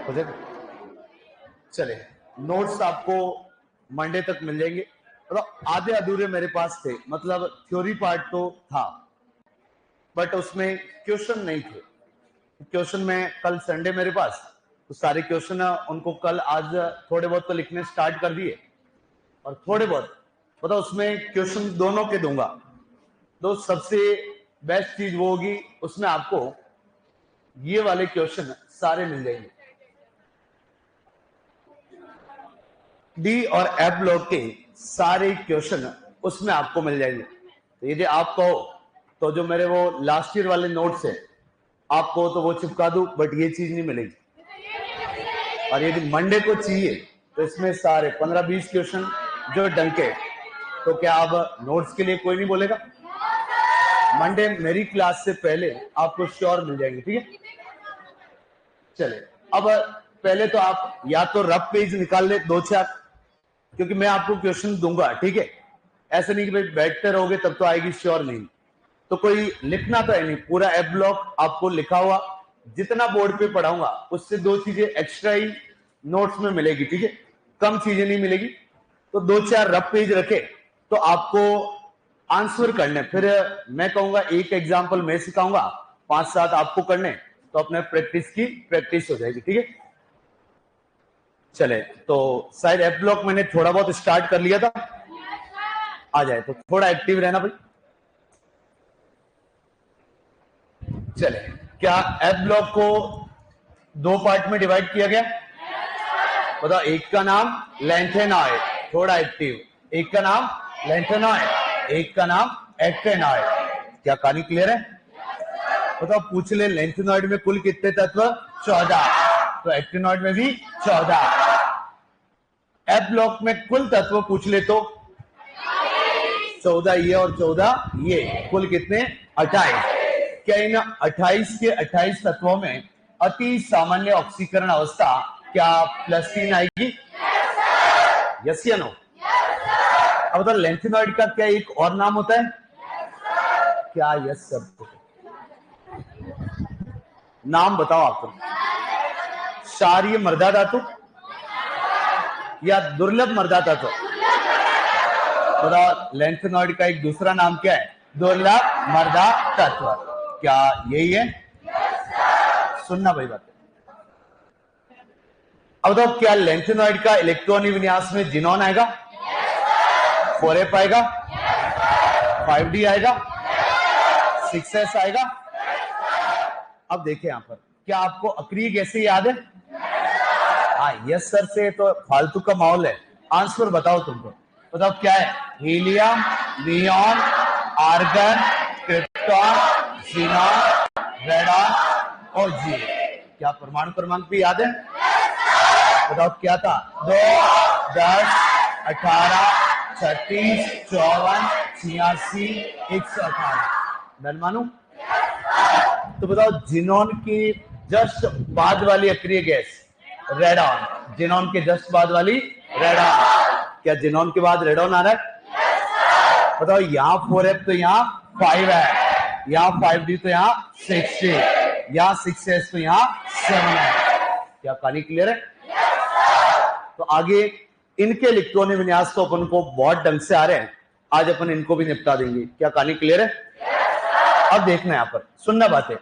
हो जाएगा। चले, नोट्स आपको मंडे तक मिल जाएंगे। तो आधे अधूरे मेरे पास थे, मतलब थ्योरी पार्ट तो था बट उसमें क्वेश्चन नहीं थे। क्वेश्चन में कल संडे मेरे पास, तो सारे क्वेश्चन उनको कल आज थोड़े बहुत तो लिखने स्टार्ट कर दिए और थोड़े बहुत मतलब उसमें क्वेश्चन दोनों के दूंगा। तो सबसे बेस्ट चीज वो होगी, उसमें आपको ये वाले क्वेश्चन सारे मिल जाएंगे। डी और एफ ब्लॉक के सारे क्वेश्चन उसमें आपको मिल जाएंगे। तो यदि आप कहो तो जो मेरे वो लास्ट ईयर वाले नोट्स है आपको तो वो चिपका दूं, बट ये चीज नहीं मिलेगी। और यदि मंडे को चाहिए तो इसमें सारे 15-20 क्वेश्चन जो डंके, तो क्या अब नोट्स के लिए कोई नहीं बोलेगा? मंडे मेरी क्लास से पहले आपको श्योर मिल जाएंगे, ठीक है? चले, अब पहले तो आप या तो रफ पेज निकाल ले 2-4, क्योंकि मैं आपको क्वेश्चन दूंगा, ठीक है? ऐसा नहीं कि भाई बैठते रहोगे तब तो आएगी, श्योर नहीं। तो कोई लिखना तो है नहीं, पूरा एफ ब्लॉक आपको लिखा हुआ जितना बोर्ड पे पढ़ाऊंगा उससे 2 चीजें एक्स्ट्रा ही नोट्स में मिलेगी, ठीक है? कम चीजें नहीं मिलेगी। तो 2-4 रफ पेज रखे तो आपको आंसर करने, फिर मैं कहूंगा एक एग्जाम्पल मैं सिखाऊंगा, 5-7 आपको करने, तो अपने प्रैक्टिस की प्रैक्टिस हो जाएगी, ठीक है? चले, तो शायद एफ ब्लॉक मैंने थोड़ा बहुत स्टार्ट कर लिया था, आ जाए तो थोड़ा एक्टिव रहना भाई। चले, क्या एफ ब्लॉक को 2 पार्ट में डिवाइड किया गया? बताओ, एक का नाम लैंथेनॉइड, थोड़ा एक्टिव, एक का नाम लैंथेनॉइड, एक का नाम एक्टेनॉइड। क्या कहानी क्लियर है? बताओ, पूछ ले लैंथेनॉइड में कुल कितने तत्व? 14। तो एक्टेनॉइड में भी 14। एफ ब्लॉक में कुल तत्व पूछ ले तो 14 ये और 14 ये, कुल कितने? 28। क्या इन 28 के 28 तत्वों में अति सामान्य ऑक्सीकरण अवस्था क्या +3 आएगी? यस या नो? अब बताओ, लैंथेनॉइड का क्या एक और नाम होता है? क्या? यस सर, नाम बताओ आपको। क्षारीय मृदा धातु या दुर्लभ मृदा धातु? बताओ, लैंथेनॉइड का एक दूसरा नाम क्या है? दुर्लभ मृदा तत्व। क्या यही है? सुनना भाई बात। अब बताओ, क्या लैंथेनॉइड का इलेक्ट्रॉनिक विन्यास में जिनोन आएगा? 4f आएगा? 5d आएगा? 6s आएगा? अब देखिए यहां पर, क्या आपको अक्रिय गैसें याद है? हाँ, यस सर से तो फालतू का माहौल है। आंसर बताओ तुमको। बताओ क्या है? Helium, neon, argon, krypton, xenon, radon और जी। क्या परमाणु क्रमांक भी याद है? बताओ क्या था? 2, 10, 18, 36, 54, 86, 118। डन मानू? तो बताओ, जिनॉन की जस्ट बाद वाली अक्रिय गैस रेडॉन। जिनॉन के जस्ट बाद वाली रेडॉन। क्या जिनॉन के बाद रेडॉन आ रहा है? बताओ, यहाँ 4f तो यहाँ 5 है, यहाँ 5d तो यहाँ 60, यहाँ 6s तो यहाँ 7 है। क्या कहानी क्लियर है? तो आगे इनके इलेक्ट्रॉनिक विन्यास तो अपन को बहुत ढंग से आ रहे हैं, आज अपन इनको भी निपटा देंगे। क्या कहानी क्लियर है? अब देखना यहां पर, सुनना बातें।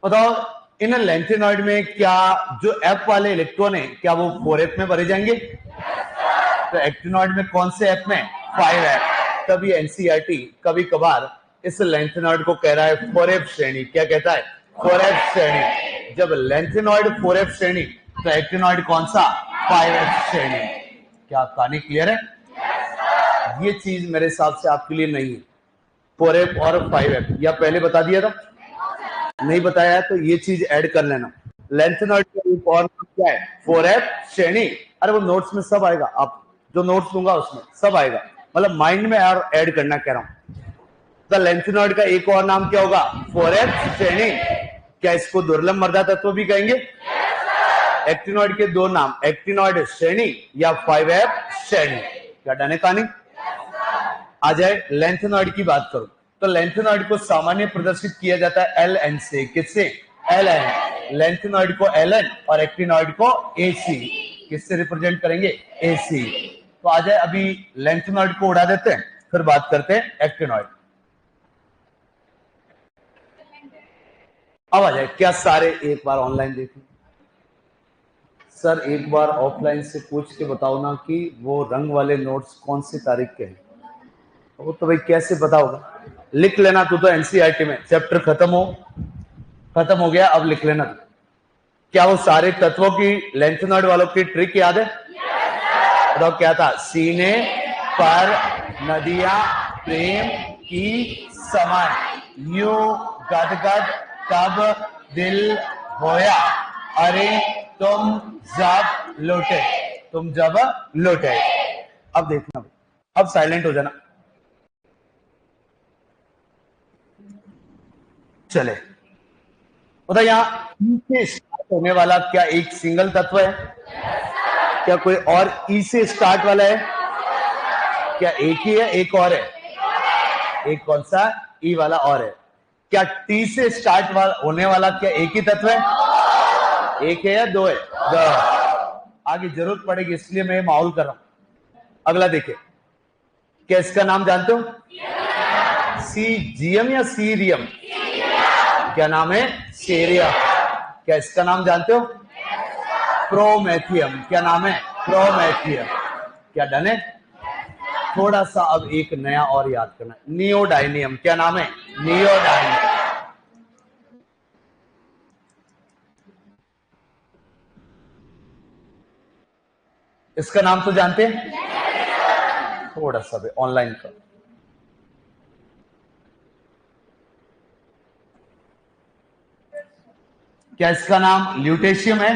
बताओ, इन लैंथेनॉइड में क्या जो f वाले इलेक्ट्रॉन है क्या वो 4f में भरे जाएंगे? तो एक्टिनॉइड में कौन से f में? 5f। तभी एनसीईआरटी कभी कभार इस लैंथेनॉइड को कह रहा है 4f श्रेणी। क्या कहता है? 4f श्रेणी। जब लैंथेनॉइड 4f श्रेणी तो एक्टिनॉइड कौन सा? 5f श्रेणी। क्या कहानी क्लियर है? ये चीज मेरे हिसाब से आपके लिए नहीं है, 4f और 5f, या पहले बता दिया था? नहीं बताया है तो ये चीज ऐड कर लेना। लैंथेनॉइड का एक और नाम क्या है? 4f श्रेणी। अरे वो नोट्स में सब आएगा, आप जो नोट्स दूंगा उसमें सब आएगा, मतलब माइंड में और ऐड करना कह रहा हूं। तो लैंथेनॉइड का एक और नाम क्या होगा? 4f श्रेणी। क्या इसको दुर्लभ मृदा तत्व भी कहेंगे? एक्टिनॉइड के 2 नाम, एक्टिनॉइड श्रेणी या 5f श्रेणी। क्या डन है कहानी? आ जाए लैंथेनॉइड की बात करो तो लैंथेनॉइड को सामान्य प्रदर्शित किया जाता है Ln से। किससे? Ln। लेंथेनॉइड को Ln और एक्टिनॉइड को AC। किससे रिप्रेजेंट करेंगे? AC। तो आ जाए, अभी लेंथेनॉइड को उड़ा देते हैं, फिर बात करते हैं एक्टिनॉइड। अब आ जाए, क्या सारे एक बार ऑनलाइन देखें? सर एक बार ऑफलाइन से पूछ के बताओ ना कि वो रंग वाले नोट्स कौन सी तारीख के हैं। वो तो भाई कैसे पता होगा? लिख लेना तू तो एनसीईआरटी में, चैप्टर खत्म हो गया, अब लिख लेना। क्या वो सारे तत्वों की लेंथेनॉइड वालों की ट्रिक याद है? बताओ क्या था? सीने पर नदियां प्रेम की समान, यूं गदगद तब दिल होया, अरे तुम जब लौटे। अब देखना, अब साइलेंट हो जाना। चले, बताइए यहाँ ई से स्टार्ट होने वाला क्या एक सिंगल तत्व है? क्या कोई और ई से स्टार्ट वाला है? क्या एक ही है, एक और है? एक कौन सा? ई वाला और है। क्या टी से स्टार्ट होने वाला क्या एक ही तत्व है? एक है या दो है? दो। आगे जरूरत पड़ेगी इसलिए मैं माहौल कर रहा हूं। अगला देखिए, क्या इसका नाम जानते हो? सीजियम या सीरियम? क्या नाम है? सीरियम। क्या इसका नाम जानते हो? प्रोमेथियम। क्या नाम है? प्रोमेथियम। क्या डन है? थोड़ा सा अब एक नया और याद करना, नियोडाइनियम। क्या नाम है? नियोडाइनियम। इसका नाम तो जानते हैं? थोड़ा सा भी ऑनलाइन का। क्या इसका नाम ल्यूटेशियम है?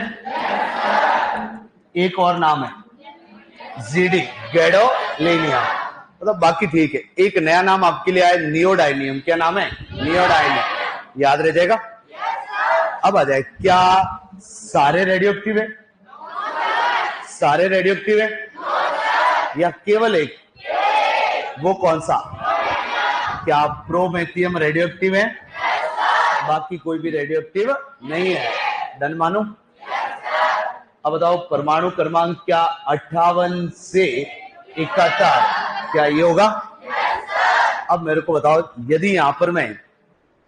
एक और नाम है जीडी, गैडोलिनियम। मतलब बाकी ठीक है। एक नया नाम आपके लिए आया, नियोडाइनियम। क्या नाम है? नियोडाइनियम। याद रह जाएगा। अब आ जाए, क्या सारे रेडियोएक्टिव है? सारे रेडियोएक्टिव है या केवल एक? वो कौन सा? क्या प्रोमेथियम रेडियोएक्टिव है? बाकी कोई भी रेडियोएक्टिव नहीं है। डन मानो? अब बताओ, परमाणु क्रमांक क्या 58 से 71? क्या ये होगा? अब मेरे को बताओ, यदि यहां पर मैं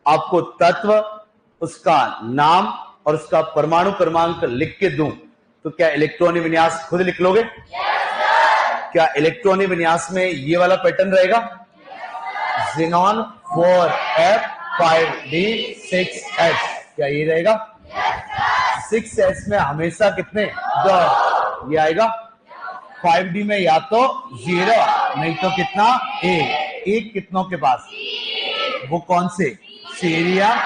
आपको तत्व, उसका नाम और उसका परमाणु क्रमांक लिख के दूं, तो क्या इलेक्ट्रॉनिक विन्यास खुद लिख लोगे? क्या इलेक्ट्रॉनिक विन्यास में ये वाला पैटर्न रहेगा? Xenon 4f5d6s। क्या ये रहेगा? 6s में हमेशा कितने? 2। ये आएगा। 5d में या तो 0 नहीं तो कितना? 1। एक कितनों के पास? वो कौन से? Cerium,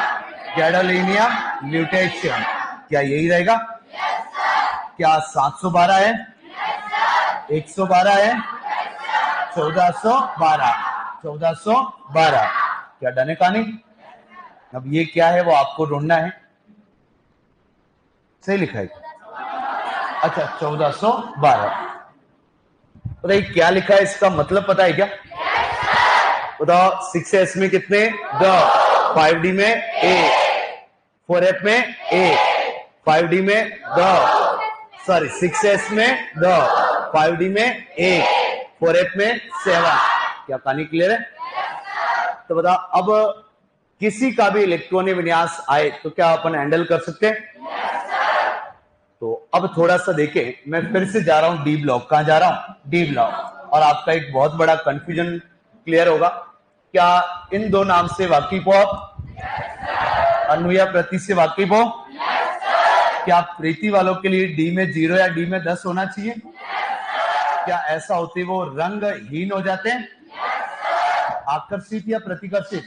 gadolinium, lutetium. क्या यही रहेगा? क्या 712 है? 112 है? 1412। क्या डन है कहानी? अब ये क्या है वो आपको ढूंढना है। सही लिखा है? अच्छा, 1412। बताइए क्या लिखा है, इसका मतलब पता है क्या? बताओ, 6s में कितने? 2। 5d में 1, 4f में 1, 5d में 2, सॉरी 6s में 2, 5d में 1, 4f में 7। क्या कहानी क्लियर है? तो बताओ, अब किसी का भी इलेक्ट्रॉनिक विन्यास आए तो क्या अपन हैंडल कर सकते हैं? तो अब थोड़ा सा देखें, मैं फिर से जा रहा हूं डी ब्लॉक। कहां जा रहा हूं? D block. और आपका एक बहुत बड़ा कंफ्यूजन क्लियर होगा। क्या इन दो नाम से वाकिफ हो आप? अनु या प्रति से वाकिफ हो? क्या प्रीति वालों के लिए डी में 0 या डी में 10 होना चाहिए? क्या ऐसा होते वो रंगहीन हो जाते हैं? आकर्षित या प्रतिकर्षित?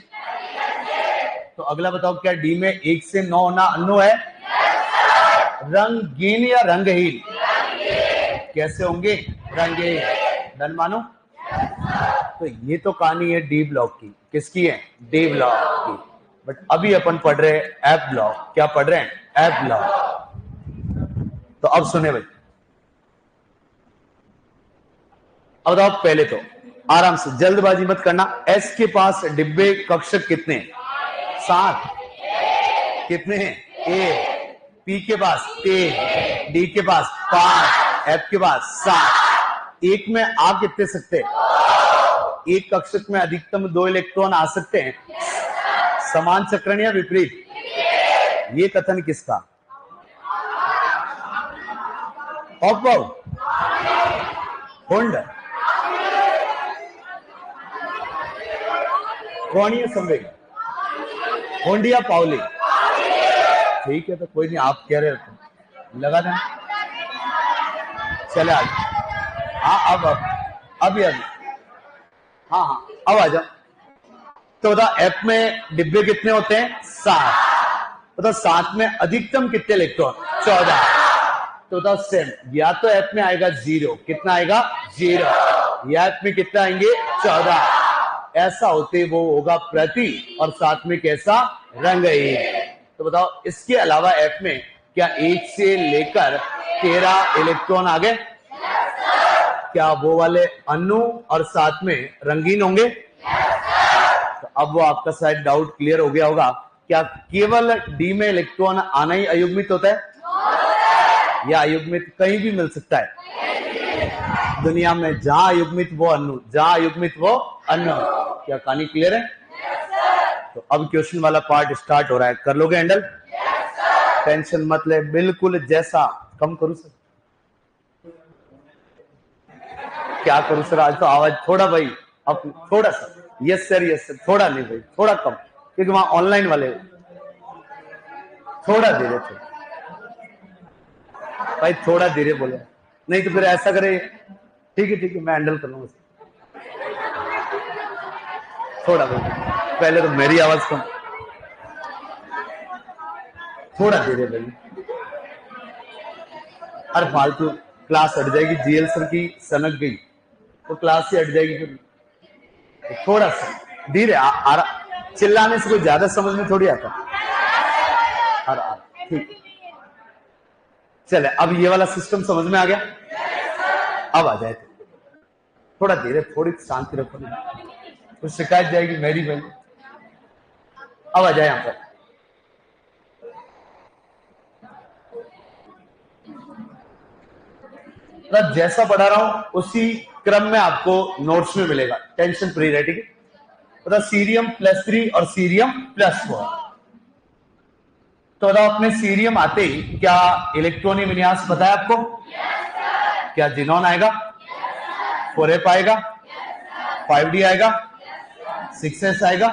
तो अगला बताओ, क्या डी में 1 से 9 होना अनु है? रंगीन या रंगहीन? कैसे होंगे? रंगीन। डन मानो? तो ये तो कहानी है डी ब्लॉक की। किसकी है? डी ब्लॉक की। बट अभी अपन पढ़ रहे हैं एफ ब्लॉक। क्या पढ़ रहे हैं? F block. तो अब सुने भाई, अब बताओ, पहले तो आराम से, जल्दबाजी मत करना। एस के पास डिब्बे कक्षक कितने? 7। कितने हैं? 1। पी के पास 3, डी के पास 5, एफ के पास 7। एक में आ कितने सकते हैं? एक कक्षक में अधिकतम 2 इलेक्ट्रॉन आ सकते हैं। समान चक्रण या विपरीत? ये कथन किसका? होल्ड कोणीय संवेग, होंड या पाउली? ठीक है, तो कोई नहीं, आप कह रहे हो तो लगा था। चले आज, हाँ अब हाँ अब आ जाओ। तो बता, एफ में डिब्बे कितने होते हैं? 7। बता 7 में अधिकतम कितने इलेक्ट्रॉन? 14। तो बता सेम, या तो एफ में आएगा 0, कितना आएगा? 0, या एफ में कितने आएंगे? 14। ऐसा होते वो होगा प्रति, और साथ में कैसा? रंगहीन। तो बताओ, इसके अलावा एफ में क्या 1 से लेकर 13 इलेक्ट्रॉन आ गए? क्या वो वाले अणु और साथ में रंगीन होंगे? तो अब वो आपका शायद डाउट क्लियर हो गया होगा। क्या केवल डी में इलेक्ट्रॉन आना ही अयुग्मित होता है, या अयुग्मित कहीं भी मिल सकता है दुनिया में? जहां अयुग्मित वो अणु, जहां अयुग्मित वो अणु। क्या कहानी क्लियर है? तो अब क्वेश्चन वाला पार्ट स्टार्ट हो रहा है, कर लोगे हैंडल? टेंशन मत ले, बिल्कुल जैसा। कम करूं सर? क्या करूं सर? आज तो आवाज थोड़ा भाई, अब थोड़ा सा। यस सर, थोड़ा नहीं भाई, थोड़ा कम, क्योंकि वहां ऑनलाइन वाले थोड़ा धीरे थे भाई, थोड़ा धीरे बोले, नहीं तो फिर ऐसा करे। ठीक है, मैं हैंडल कर लूंगा। थोड़ा भाई, पहले तो मेरी आवाज कम, थोड़ा धीरे भाई। हर फालतू क्लास हट जाएगी, जीएल सर की सनक गई तो क्लास ही हट जाएगी फिर। तो थोड़ा सा धीरे चिल्लाने से कोई ज्यादा समझ में थोड़ी आता। ठीक, चले, अब ये वाला सिस्टम समझ में आ गया? अब आ जाए, थोड़ा धीरे, थोड़ी शांति रखो, तो शिकायत जाएगी मेरी भाई। अब आ जाए यहां पर। जैसा पढ़ा रहा हूं उसी क्रम में आपको नोट्स में मिलेगा, टेंशन फ्री रहे, ठीक है? बताओ, सीरियम +3 और सीरियम +4। तो बताओ, अपने सीरियम आते ही क्या इलेक्ट्रॉनिक विन्यास पता है आपको? क्या जिनॉन आएगा? 4f आएगा? 5d आएगा? 6s आएगा?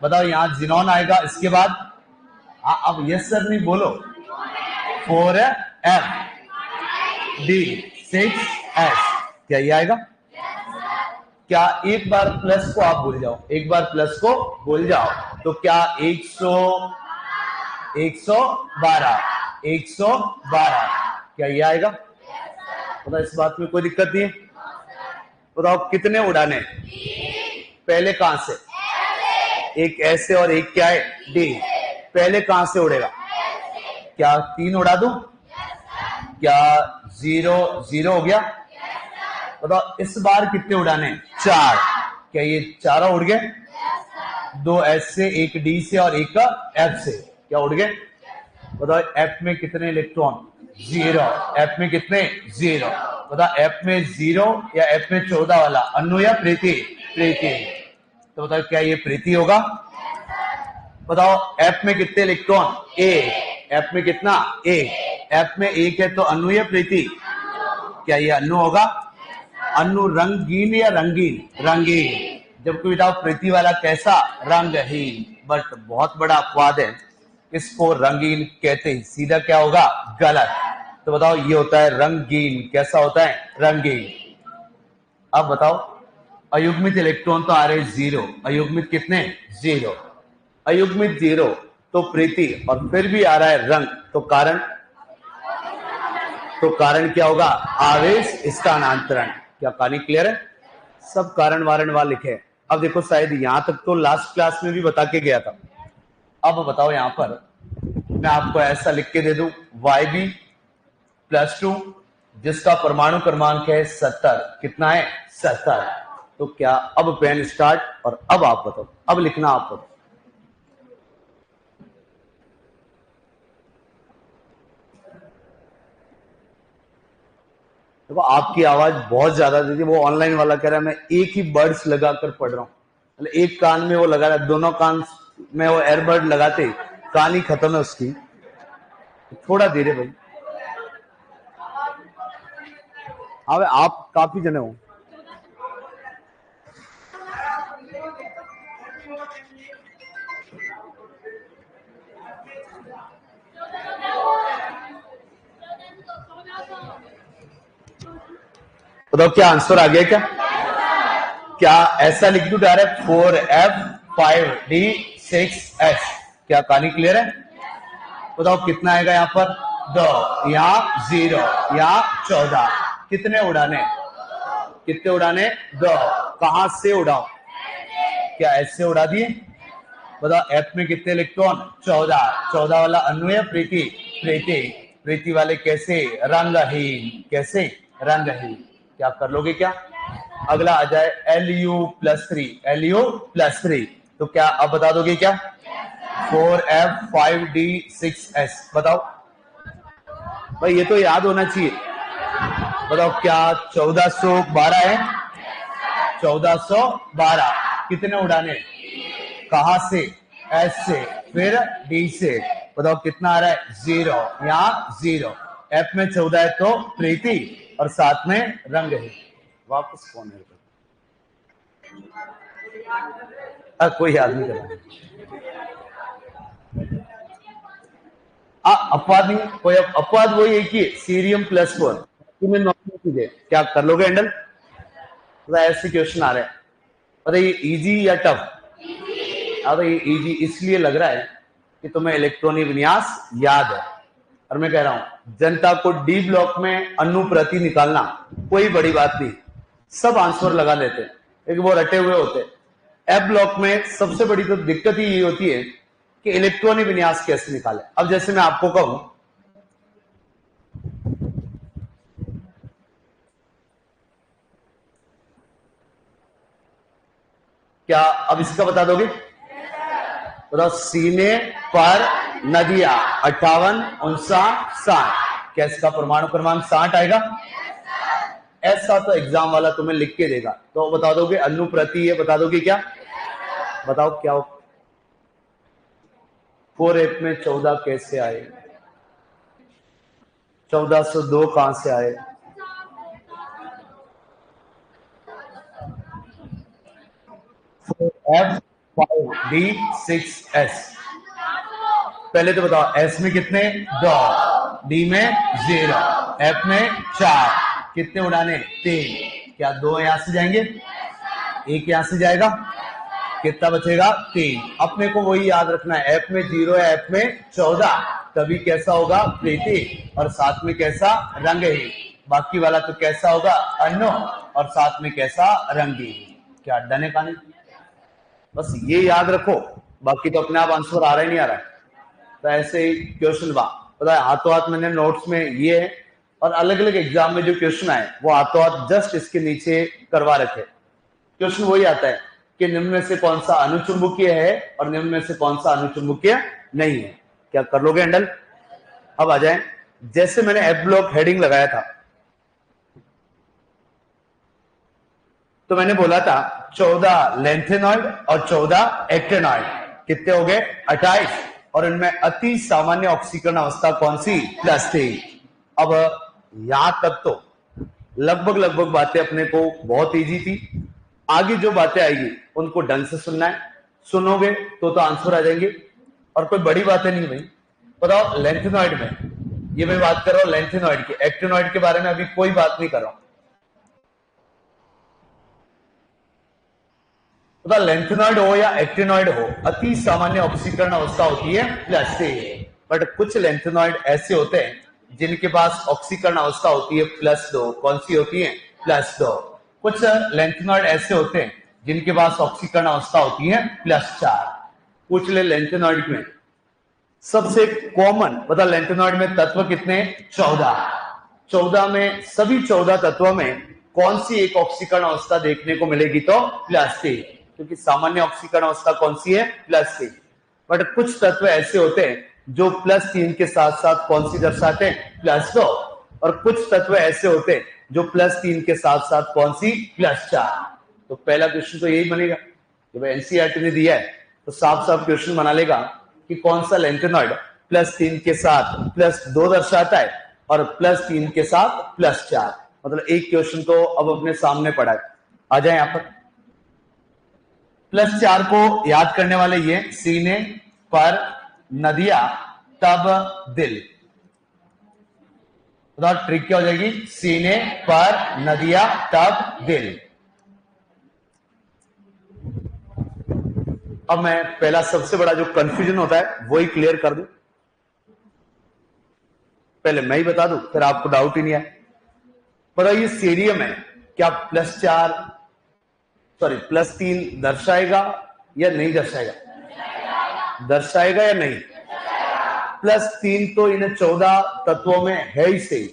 बताओ, यहां जिनॉन आएगा, इसके बाद अब यस सर नहीं बोलो। 4f d 6s, क्या ये आएगा? क्या एक बार प्लस को आप भूल जाओ, एक बार प्लस को भूल जाओ, तो क्या 112 क्या ये आएगा? बताओ, इस बात में कोई दिक्कत नहीं है? बताओ, कितने उड़ाने? पहले कहां से? एक ऐसे और एक क्या है? डी। पहले कहां से उड़ेगा? क्या 3 उड़ा दूं? क्या 0 हो गया? बताओ, इस बार कितने उड़ाने? 4। क्या ये 4 उड़ गए? 2 एस से, एक डी से और एक एफ से, क्या उड़ गए? बताओ, एफ में कितने इलेक्ट्रॉन? 0। एफ में कितने? 0। बताओ, एफ में 0 या एफ में 14 वाला अनु या प्रीति? प्रीति। तो बताओ, क्या ये प्रीति होगा? बताओ, एफ में कितने इलेक्ट्रॉन? 1। एफ में कितना? 1। एफ में 1 है तो अनु या प्रीति? क्या ये अनु होगा? अनु रंगीन या रंगीन? रंगीन। जबकि बताओ, प्रीति वाला कैसा? रंगहीन। बट बहुत बड़ा अपवाद है, इसको रंगीन कहते ही सीधा क्या होगा? गलत। तो बताओ, ये होता है रंगीन। कैसा होता है? रंगीन। अब बताओ, अयुग्मित इलेक्ट्रॉन तो आ रहे 0, अयुग्मित कितने? 0। अयुग्मित 0 तो प्रीति, और फिर भी आ रहा है रंग, तो कारण? तो कारण क्या होगा? आवेश स्थानांतरण। क्या कहानी क्लियर है? सब कारण वारण वाल लिखे। अब देखो, शायद यहां तक तो लास्ट क्लास में भी बता के गया था। अब बताओ, यहां पर मैं आपको ऐसा लिख के दे दूं, Yb+2 जिसका परमाणु क्रमांक है 70। कितना है? 70। तो क्या अब पेन स्टार्ट, और अब आप बताओ, अब लिखना आप बताओ। देखो आपकी आवाज बहुत ज्यादा दीदी, वो ऑनलाइन वाला कह रहा है मैं एक ही बर्ड्स लगाकर पढ़ रहा हूँ, मतलब एक कान में वो लगा रहा है, दोनों कान में वो एयरबर्ड लगाते कान ही खत्म है उसकी। थोड़ा धीरे भाई। हाँ भाई, आप काफी जने हो। बताओ क्या आंसर आ गया क्या? क्या ऐसा लिख दूं डायरेक्ट 4F 5D 6S? क्या कहानी क्लियर है? बताओ कितना आएगा यहाँ पर? 2, यहाँ 0, यहाँ 14। कितने उड़ाने? कितने उड़ाने? 2। कहां से उड़ाओ? क्या ऐसे उड़ा दिए? बताओ एफ में कितने इलेक्ट्रॉन? 14। 14 वाला अनु है प्रीति? प्रीति। प्रीति वाले कैसे? रंगहीन। कैसे? रंगहीन। क्या कर लोगे क्या? अगला आ जाए Lu+3। Lu+3 तो क्या अब बता दोगे क्या? 4F 5D 6S। बताओ भाई, ये तो याद होना चाहिए। बताओ क्या 1412 है? 1412। कितने उड़ाने? कहां से? एस से, फिर डी से। बताओ कितना आ रहा है? 0, यहाँ 0। एफ में 14 है तो प्रीति, और साथ में रंग है। वापस कौन है? कोई याद नहीं कर अपवाद नहीं, कोई अपवाद वही एक ही Cerium+4। तुम्हें नॉर्मल चीजें क्या कर लोगे हैंडल? ऐसे क्वेश्चन आ रहे हैं, बताइए इजी या टफ? अब ये इजी इसलिए लग रहा है कि तुम्हें इलेक्ट्रॉनिक विन्यास याद है, और मैं कह रहा हूं जनता को डी ब्लॉक में अनुप्रति निकालना कोई बड़ी बात नहीं, सब आंसर लगा लेते हैं, लेकिन वो रटे हुए होते हैं। एफ ब्लॉक में सबसे बड़ी तो दिक्कत ही ये होती है कि इलेक्ट्रॉनिक विन्यास कैसे निकाले। अब जैसे मैं आपको कहूं क्या अब इसका बता दोगे? बताओ सीने पर नदियां 58, 59, 60। क्या इसका परमाणु क्रमांक 60 आएगा? ऐसा तो एग्जाम वाला तुम्हें लिख के देगा, तो बता दोगे अनुप्रति, ये बता दोगे क्या? बताओ क्या हो? 4F में 14 कैसे आए? 1402 कहां से आए? F 5D 6S। पहले तो बताओ S में कितने? 2, D में 0, F में 4। कितने उड़ाने? 3। क्या 2 यहां से जाएंगे? 1 यहां से जाएगा? कितना बचेगा? 3। अपने को वही याद रखना है, F में 0 है, F में 14, तभी कैसा होगा? प्रीति, और साथ में कैसा? रंगहीन। बाकी वाला तो कैसा होगा? अनु, और साथ में कैसा? रंगीन। क्या डने का नहीं? बस ये याद रखो, बाकी तो अपने आप आंसर आ रहा ही नहीं आ रहा है। तो ऐसे ही क्वेश्चन पता है हाथों हाथ मैंने नोट्स में ये है, और अलग अलग एग्जाम में जो क्वेश्चन आए वो हाथों हाथ जस्ट इसके नीचे करवा रखे। क्वेश्चन वही आता है कि निम्न में से कौन सा अनुचुंबकीय है और निम्न में से कौन सा अनुचुंबकीय नहीं है। क्या कर लोगे हैंडल? अब आ जाए, जैसे मैंने एफ ब्लॉक हेडिंग लगाया था तो मैंने बोला था 14 लेंथेनॉइड और 14 एक्टेनॉइड। कितने हो गए? 28। और इनमें अति सामान्य ऑक्सीकरण अवस्था कौन सी? +3। अब यहां तक तो लगभग बातें अपने को बहुत इजी थी। आगे जो बातें आएगी उनको ढंग से सुनना है, सुनोगे तो आंसर आ जाएंगे, और कोई बड़ी बातें नहीं भाई। बताओ लेंथेनॉइड में, ये मैं बात कर रहा हूं लेंथेनॉइड की, एक्टेनॉइड के बारे में अभी कोई बात नहीं कर रहा हूं। बताओ लेंथेनॉइड हो या एक्टेनॉइड हो, अति सामान्य ऑक्सीकरण अवस्था होती है +3। बट कुछ लेंथेनॉइड ऐसे होते हैं जिनके पास ऑक्सीकरण अवस्था होती है +2। कौन सी होती है? +2। कुछ लेंथेनॉइड ऐसे होते हैं जिनके पास ऑक्सीकरण अवस्था होती है +4। पूछ ले लेंथेनॉइड में सबसे कॉमन, बता लेंथेनॉइड में तत्व कितने? 14। 14 में सभी 14 तत्वों में कौन सी एक ऑक्सीकरण अवस्था देखने को मिलेगी? तो +3, क्योंकि सामान्य ऑक्सीकरण अवस्था कौन सी है? +3। बट कुछ तत्व ऐसे होते हैं जो +3 के साथ साथ कौन सी दर्शाते हैं? +2। और कुछ तत्व ऐसे होते हैं जो +3 के साथ साथ कौन सी +4। तो पहला क्वेश्चन तो यही बनेगा कि भाई एनसीईआरटी ने दिया है तो साफ साफ क्वेश्चन बना लेगा कि कौन सा लेंथेनॉइड +3 के साथ +2 दर्शाता है और +3 के साथ +4। मतलब एक क्वेश्चन तो अब अपने सामने पड़ा है। आ जाए यहां पर। +4 को याद करने वाले ये सीने पर नदिया तब दिल। तो ट्रिक क्या हो जाएगी? सीने पर नदिया तब दिल। अब मैं पहला सबसे बड़ा जो कंफ्यूजन होता है वो ही क्लियर कर दूं। पहले मैं ही बता दूं फिर आपको डाउट ही नहीं आए। बताइए सीरियम है, क्या +3 दर्शाएगा या नहीं दर्शाएगा? दर्शाएगा या नहीं? +3 तो इन 14 तत्वों में है ही सही।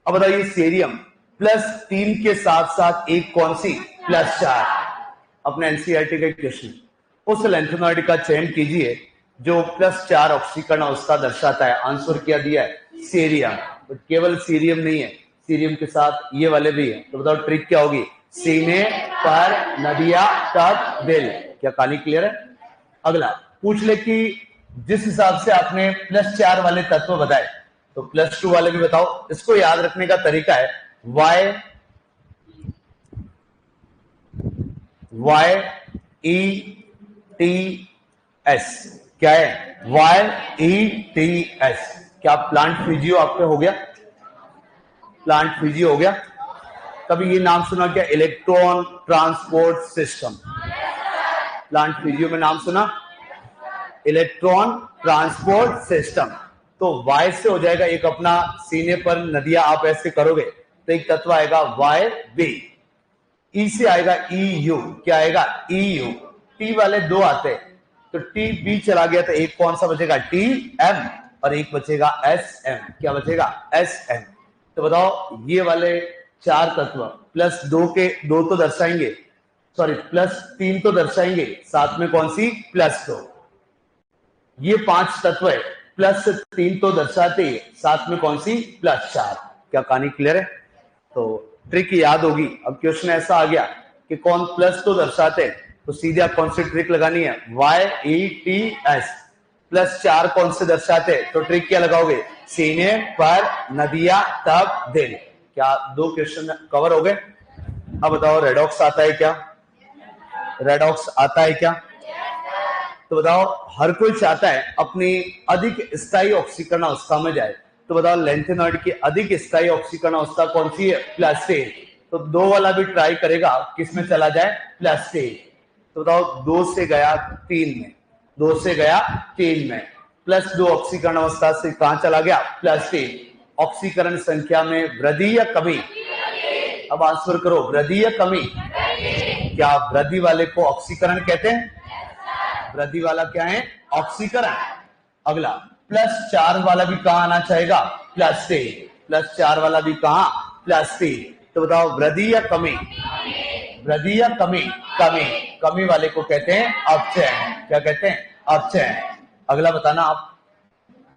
अब बताइए सीरियम +3 के साथ साथ एक कौन सी? +4। अपने एनसीईआरटी का क्वेश्चन, उस लेंथेनॉइड का चयन कीजिए जो +4 ऑक्सीकरण अवस्था दर्शाता है। आंसर क्या दिया है? सीरियम। तो केवल सीरियम नहीं है, सीरियम के साथ ये वाले भी है। तो बताओ ट्रिक क्या होगी? सीने पर नदिया तब दिल। क्या कहानी क्लियर है? अगला पूछ ले कि जिस हिसाब से आपने +4 वाले तत्व बताए तो +2 वाले भी बताओ। इसको याद रखने का तरीका है YETS। क्या है? YETS। क्या प्लांट फिजियो आपके हो गया? प्लांट फिजियो हो गया? कभी ये नाम सुना क्या? Electron transport system. Plant physio में नाम सुना? Electron transport system. तो Y से हो जाएगा एक अपना सीने पर नदिया, आप ऐसे करोगे तो एक तत्व आएगा YB। E से आएगा EU। क्या आएगा? EU। T वाले 2 आते तो TB चला गया तो एक कौन सा बचेगा? TM और एक बचेगा SM। क्या बचेगा? SM। तो बताओ ये वाले 4 तत्व +2 के 2 तो दर्शाएंगे, +3 तो दर्शाएंगे, साथ में कौन सी? +2। ये 5 तत्व है, +3 तो दर्शाते हैं, साथ में कौन सी? +4। क्या कहानी क्लियर है? तो ट्रिक याद होगी। अब क्वेश्चन ऐसा आ गया कि कौन प्लस तो दर्शाते हैं तो सीधे आप कौन सी ट्रिक लगानी है? YETS। +4 कौन से दर्शाते हैं तो ट्रिक क्या लगाओगे? सीने पर नदिया तब दिल। क्या 2 क्वेश्चन कवर हो गए? अब बताओ रेडॉक्स आता है क्या? रेडॉक्स आता है क्या? तो बताओ हर कोई चाहता है अपनी अधिक स्थायी ऑक्सीकरण अवस्था में जाए। तो बताओ लेंथेनॉइड की अधिक स्थायी ऑक्सीकरण अवस्था कौन सी है? +3। तो 2 वाला भी ट्राई करेगा किसमें चला जाए? +3। तो बताओ 2 से गया 3 में, 2 से गया 3 में, +2 ऑक्सीकरण अवस्था से कहां चला गया? +3। ऑक्सीकरण संख्या में वृद्धि या कमी? अब आंसर करो, वृद्धि या कमी? क्या वृद्धि वाले को ऑक्सीकरण कहते हैं? वृद्धि वाला क्या है? ऑक्सीकरण। अगला +4 वाला भी कहां आना चाहेगा? +3। +4 वाला भी कहां? +3। तो बताओ वृद्धि या कमी? वृद्धि या कमी? कमी। कमी वाले को कहते हैं अपचयन। क्या कहते हैं? अपचयन। अगला बताना आप।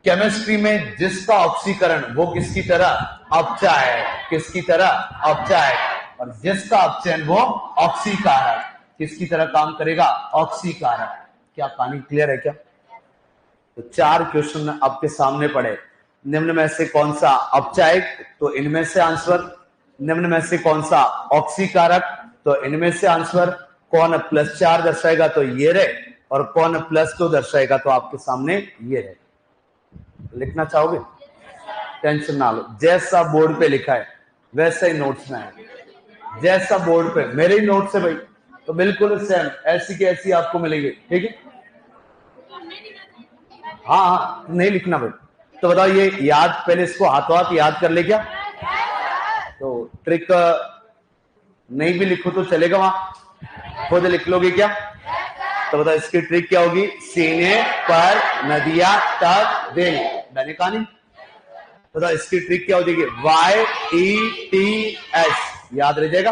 केमिस्ट्री में जिसका ऑक्सीकरण वो किसकी तरह? अपचायक। किसकी तरह? अपचायक। और जिसका अपचयन वो ऑक्सीकारक। किसकी तरह काम करेगा? ऑक्सीकारक। क्या कहानी क्लियर है क्या? तो 4 क्वेश्चन आपके सामने पड़े। निम्न में से कौन सा अपचायक? तो इनमें से आंसर। निम्न में से कौन सा ऑक्सीकारक? तो इनमें से आंसर। कौन +4 दर्शाएगा? तो ये रहे। और कौन +2 दर्शाएगा? तो आपके सामने ये रहे। लिखना चाहोगे? टेंशन ना लो, जैसा बोर्ड पे लिखा है वैसा ही नोट्स में है। जैसा बोर्ड पे मेरे ही नोट्स है भाई, तो बिल्कुल सेम ऐसी की ऐसी आपको मिलेगी। ठीक है? हाँ, नहीं लिखना भाई। तो बताओ ये याद, पहले इसको हाथों हाथ याद कर ले क्या? तो ट्रिक नहीं भी लिखो तो चलेगा, वहां खुद लिख लोगे क्या? तो बताओ इसकी ट्रिक क्या होगी? सीने पर नदिया तब दिल। मैंने कहा नहीं? बताओ इसकी ट्रिक क्या हो जाएगी? YETS। याद रह जाएगा?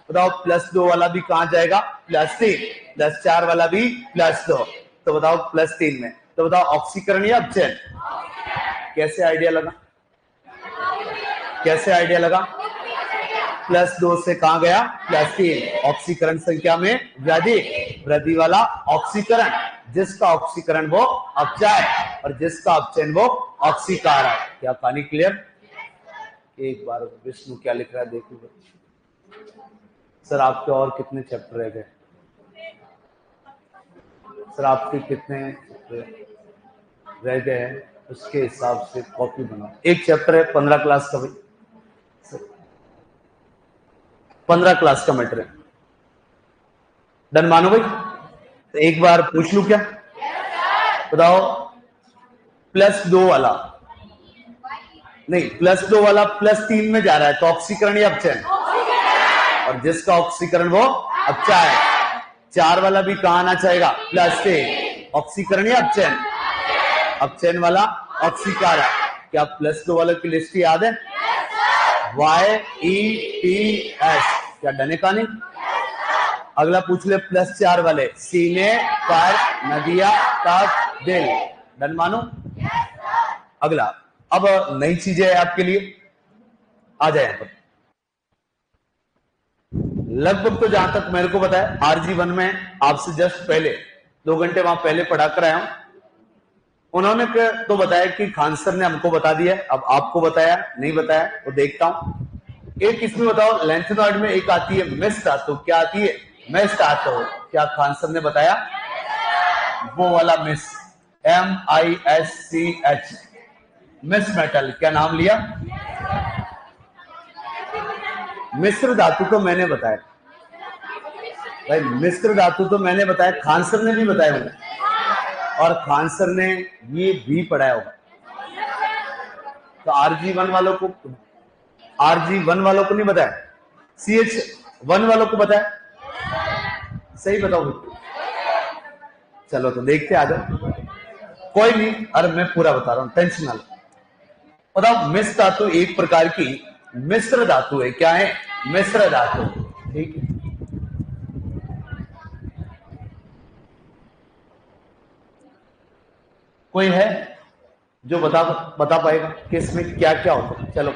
बताओ +2 वाला भी कहां जाएगा? +3। +4 वाला भी +2। तो बताओ +3 में। तो बताओ ऑक्सीकरण या अपचयन? कैसे आइडिया लगा? कैसे आइडिया लगा? +2 से कहां गया? +3। ऑक्सीकरण संख्या में वृद्धि वाला ऑक्सीकरण, जिसका ऑक्सीकरण वो अपचाय और जिसका अपचयन वो ऑक्सीकार है। क्या कहानी क्लियर? एक बार विष्णु क्या लिख रहा है देखिए सर। आपके और कितने चैप्टर रह गए सर? आपके कितने रह गए हैं उसके हिसाब से कॉपी बनाओ। एक चैप्टर है 15 क्लास का, भाई 15 क्लास का मैटर है। डन मानो भाई? तो एक बार पूछ लू क्या? बताओ +2 वाला नहीं, +2 वाला +3 में जा रहा है तो ऑक्सीकरण या अपचयन? और जिसका ऑक्सीकरण वो अपचाय है। 4 वाला भी कहां आना चाहेगा? +3। ऑक्सीकरण या अपचयन? अपचयन वाला ऑक्सीकार है। क्या +2 वालों की लिस्ट याद है? YETS। क्या डने का नहीं? अगला पूछ ले +4 वाले, सीने पर नदिया तक दिल। डन मानो? अगला अब नई चीजें है आपके लिए, आ जाए यहां पर। लगभग तो जहां तक मेरे को पता है RG1 में आपसे जस्ट पहले 2 घंटे वहां पहले पढ़ा कर आया हूं। उन्होंने तो बताया कि खान सर ने हमको बता दिया, अब आपको बताया नहीं बताया वो देखता हूं। एक इसमें बताओ, लैंथेनॉइड में एक आती है मिस धातु। क्या आती है? मिस धातु। क्या खान सर ने बताया? वो वाला मिस, MISCH, मिस मेटल। क्या नाम लिया? मिश्र धातु तो मैंने बताया भाई, मिश्र धातु तो मैंने बताया, खान सर ने भी बताया होगा और खान सर ने ये भी पढ़ाया होगा। तो RG1 वालों को नहीं बताया, CH1 वालों को बताया? सही बताओ। चलो तो देखते आ जाओ, कोई नहीं, अरे मैं पूरा बता रहा हूं, टेंशन ना लो। बताओ मिश्र धातु एक प्रकार की मिश्र धातु है। क्या है? मिश्र धातु। ठीक है, कोई है जो बता पाएगा कि इसमें क्या क्या होता है? चलो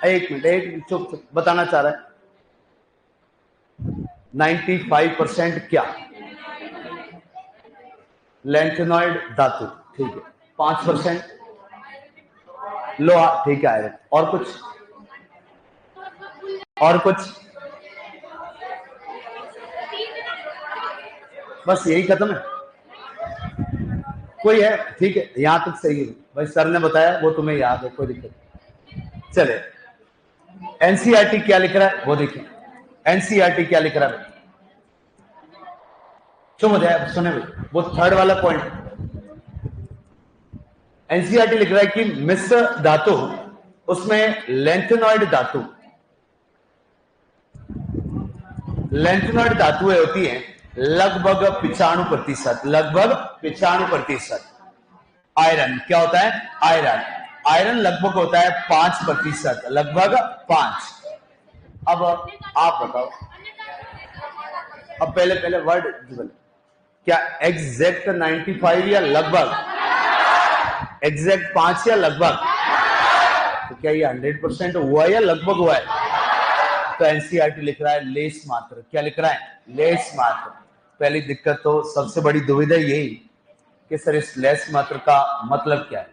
एक मिनट चुप बताना चाह रहा है। 95% क्या? लैंथेनॉइड धातु। ठीक है, 5% लोहा। ठीक है, आयरन। और कुछ? और कुछ? बस यही खत्म है? कोई है? ठीक है, यहां तक सही है भाई, सर ने बताया वो तुम्हें याद है, कोई दिक्कत नहीं। चले NCERT क्या लिख रहा है वो देखिए। NCERT क्या लिख रहा है? चुप हो जाए, सुने भाई, वो 3rd वाला पॉइंट। NCERT लिख रहा है कि मिश्र धातु, उसमें लैंथेनॉइड धातु होती है लगभग 95%, लगभग 95%। आयरन क्या होता है? आयरन लगभग होता है 5%, लगभग 5। अब आप बताओ, अब पहले वर्ड क्या एग्जैक्ट 95 या लगभग? एग्जैक्ट 5 या लगभग? तो क्या ये 100% हुआ या लगभग हुआ है? तो NCERT लिख रहा है लेस मात्र। क्या लिख रहा है? लेस मात्र। पहली दिक्कत तो सबसे बड़ी दुविधा यही कि सर इस लेस मात्र का मतलब क्या है?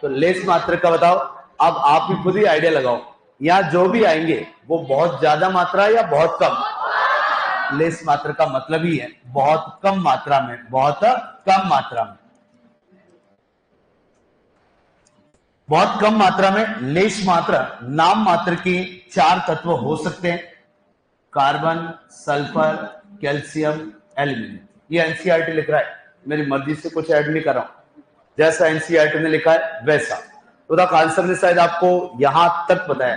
तो लेस मात्र का बताओ। अब आप ही खुद ही आइडिया लगाओ, यहां जो भी आएंगे वो बहुत ज्यादा मात्रा या बहुत कम? लेस मात्र का मतलब ही है बहुत कम मात्रा में, बहुत कम मात्रा में, बहुत कम मात्रा में। लेस मात्रा नाम मात्र के 4 तत्व हो सकते हैं, कार्बन, सल्फर, कैल्शियम, एल्यूमिनियम। ये NCERT लिख रहा है, मेरी मर्जी से कुछ ऐड नहीं कर रहा हूं, जैसा NCERT ने लिखा है वैसा। तो आंसर ने शायद आपको यहां तक बताया,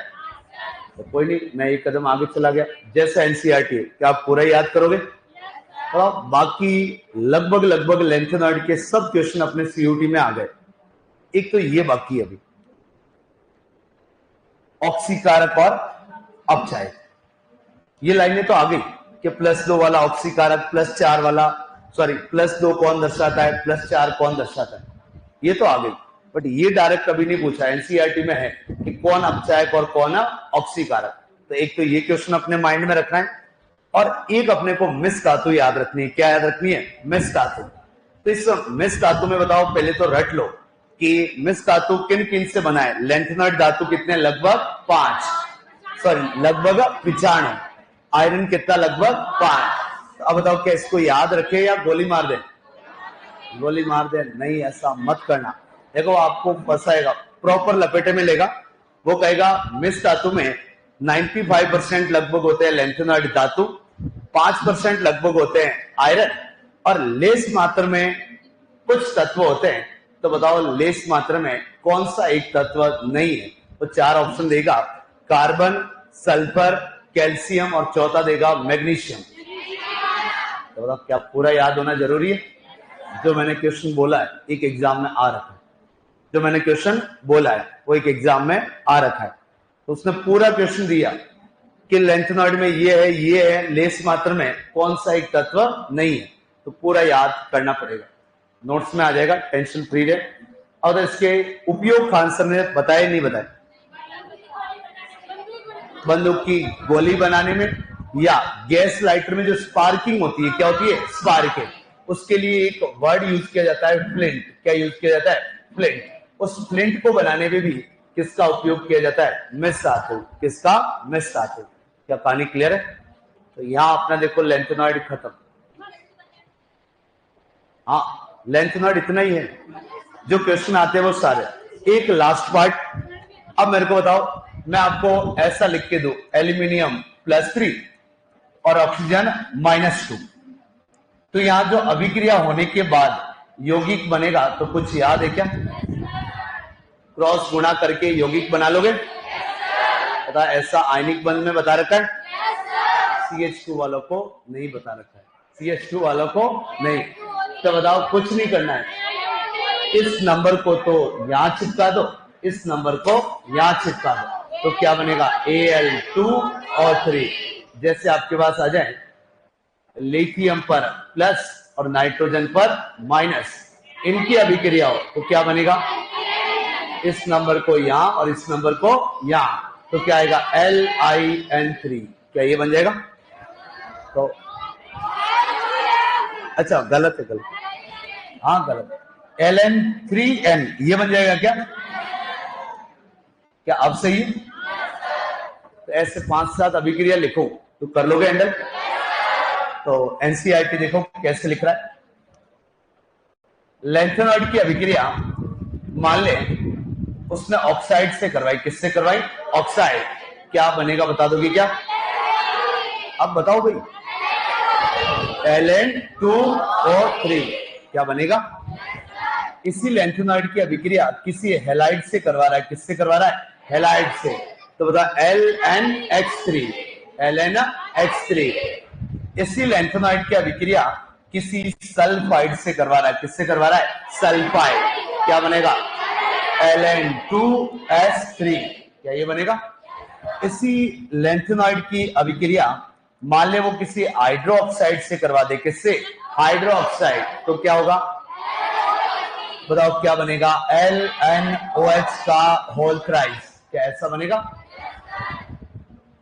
तो कोई नहीं, मैं एक कदम आगे चला गया। जैसा NCERT है, क्या आप पूरा याद करोगे? तो बाकी लगभग लैंथेनॉइड के सब क्वेश्चन अपने CUT में आ गए। एक तो ये बाकी है अभी, ऑक्सीकारक और अपचायक। ये लाइनें तो आ गई कि +2 वाला ऑक्सीकारक, +4 वाला, सॉरी +2 कौन दर्शाता है, +4 कौन दर्शाता है, ये तो आ गई। बट ये डायरेक्ट कभी नहीं पूछा, एनसीईआरटी में है कि कौन अपचायक और कौन ऑक्सीकारक। तो एक तो ये क्वेश्चन अपने माइंड में रखना है, और एक अपने को मिस धातु याद रखनी है। क्या याद रखनी है? मिस धातु। तो इस मिस धातु में बताओ, पहले तो रट लो कि मिस धातु किन किन से बना है। लेंथेनॉइड धातु कितने? लगभग 5, सॉरी लगभग 95। आयरन कितना? लगभग 5। तो अब बताओ क्या इसको याद रखे या गोली मार दे? गोली मार दे? नहीं, ऐसा मत करना। देखो आपको फंसाएगा, प्रॉपर लपेटे में लेगा। वो कहेगा मिस धातु में 95% लगभग होते हैं लेंथेनॉइड धातु, 5% लगभग होते हैं आयरन, और लेस मात्रा में कुछ तत्व होते हैं। तो बताओ लेस मात्रा में कौन सा एक तत्व नहीं है? तो 4 ऑप्शन देगा, कार्बन, सल्फर, कैल्शियम और चौथा देगा मैग्नीशियम। तो बताओ क्या पूरा याद होना जरूरी है? जो मैंने क्वेश्चन बोला है एक एग्जाम में आ रखा है, जो मैंने क्वेश्चन बोला है वो एक एग्जाम में आ रखा है। तो उसने पूरा क्वेश्चन दिया कि लेंथेनॉइड में ये है, लेस मात्रा में कौन सा एक तत्व नहीं है। तो पूरा याद करना पड़ेगा, नोट्स में आ जाएगा, टेंशन फ्री रहे। और इसके उपयोग खान सर ने बताए नहीं बताए? बंदूक की गोली बनाने में, या गैस लाइटर में जो स्पार्किंग होती है, क्या होती है? स्पार्किंग। उसके लिए एक वर्ड यूज किया जाता है, फ्लिंट। क्या यूज किया जाता है? फ्लिंट। उस फ्लिंट को बनाने में भी किसका उपयोग किया जाता है? मिस धातु। किसका? मिस धातु। क्या कहानी क्लियर है? तो यहां अपना देखो लेंथेनॉइड खत्म। हाँ, लेंथेनॉइड इतना ही है, जो क्वेश्चन आते हैं वो सारे। एक लास्ट पार्ट, अब मेरे को बताओ, मैं आपको ऐसा लिख के दूं, एल्यूमिनियम +3 और ऑक्सीजन -2, तो यहां जो अभिक्रिया होने के बाद यौगिक बनेगा, तो कुछ याद है क्या? क्रॉस गुणा करके यौगिक बना लोगे? पता ऐसा आयनिक बंध में बता रखा है? CH2 वालों को नहीं बता रखा है, CH2 वालों को नहीं। तो बताओ कुछ नहीं करना है, इस नंबर को तो यहां चिपका दो, इस नंबर को यहां चिपका दो, तो क्या बनेगा? Al2 और 3। जैसे आपके पास आ जाए लिथियम पर प्लस और नाइट्रोजन पर माइनस, इनकी अभिक्रिया हो तो क्या बनेगा? इस नंबर को यहां और इस नंबर को यहां, तो क्या आएगा? LiN3। क्या ये बन जाएगा? तो अच्छा गलत है, गलत, हाँ गलत, Ln3n ये बन जाएगा क्या? क्या अब सही है? तो ऐसे 5-7 अभिक्रिया लिखो तो कर लोगे हैंडल। तो एनसीईआरटी देखो कैसे लिख रहा है। लेंथेनॉइड की अभिक्रिया मान ले उसने ऑक्साइड से करवाई। किससे करवाई? ऑक्साइड। क्या बनेगा बता दोगे क्या? अब बताओ भाई। Ln2O3 क्या बनेगा? इसी लेंथेनॉइड की अभिक्रिया किसी हैलाइड से करवा रहा है। किससे करवा रहा है? हैलाइड से। तो बता LnH3, LnH3। इसी लेंथेनॉइड की अभिक्रिया किसी सल्फाइड से करवा रहा है। किससे करवा रहा है? सल्फाइड। क्या बनेगा? Ln2S3। क्या ये बनेगा? इसी लेंथेनॉइड की अभिक्रिया मान ले वो किसी हाइड्रोक्साइड से करवा दे। किससे? हाइड्रोक्साइड। तो क्या होगा बताओ? क्या बनेगा? LnOH का होल थ्राइस। क्या ऐसा बनेगा?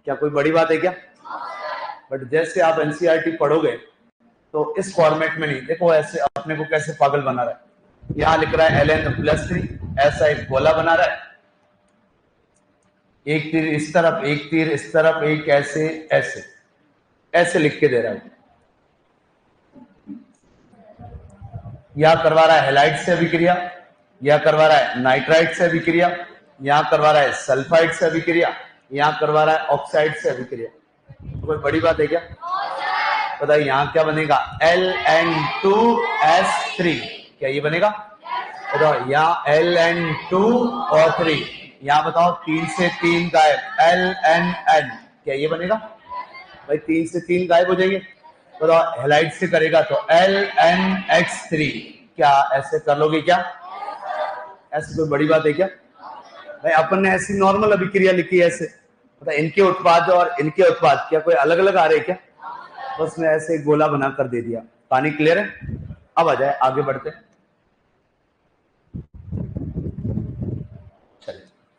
क्या कोई बड़ी बात है क्या? बट जैसे आप एनसीईआरटी पढ़ोगे तो इस फॉर्मेट में नहीं। देखो ऐसे अपने को कैसे पागल बना रहा है। यहां लिख रहा है Ln+3, ऐसा एक गोला बना रहा है, एक तीर इस तरफ, एक तीर इस तरफ, एक ऐसे ऐसे ऐसे लिख के दे रहा है। यहां करवा रहा है हैलाइड से अभिक्रिया, यहां करवा रहा है नाइट्राइड से अभिक्रिया, यहां करवा रहा है सल्फाइड से अभिक्रिया, यहां करवा रहा है ऑक्साइड से अभिक्रिया। तो कोई बड़ी बात है क्या? बताइए यहां क्या बनेगा? Ln2S3। क्या ये बनेगा? बताओ यहाँ Ln2 और 3, यहां बताओ 3 से 3 गायब, LnN। क्या ये बनेगा? भाई 3 से 3 गायब हो जाएंगे। बताओ हैलाइड से करेगा तो LnH3। क्या ऐसे कर लोगे क्या? ऐसी कोई बड़ी बात है क्या? भाई अपन ने ऐसी नॉर्मल अभिक्रिया लिखी है ऐसे। पता इनके उत्पाद और इनके उत्पाद क्या कोई अलग अलग आ रहे हैं क्या? बस ने ऐसे गोला बना कर दे दिया। कहानी क्लियर है? अब आ जाए आगे बढ़ते हैं।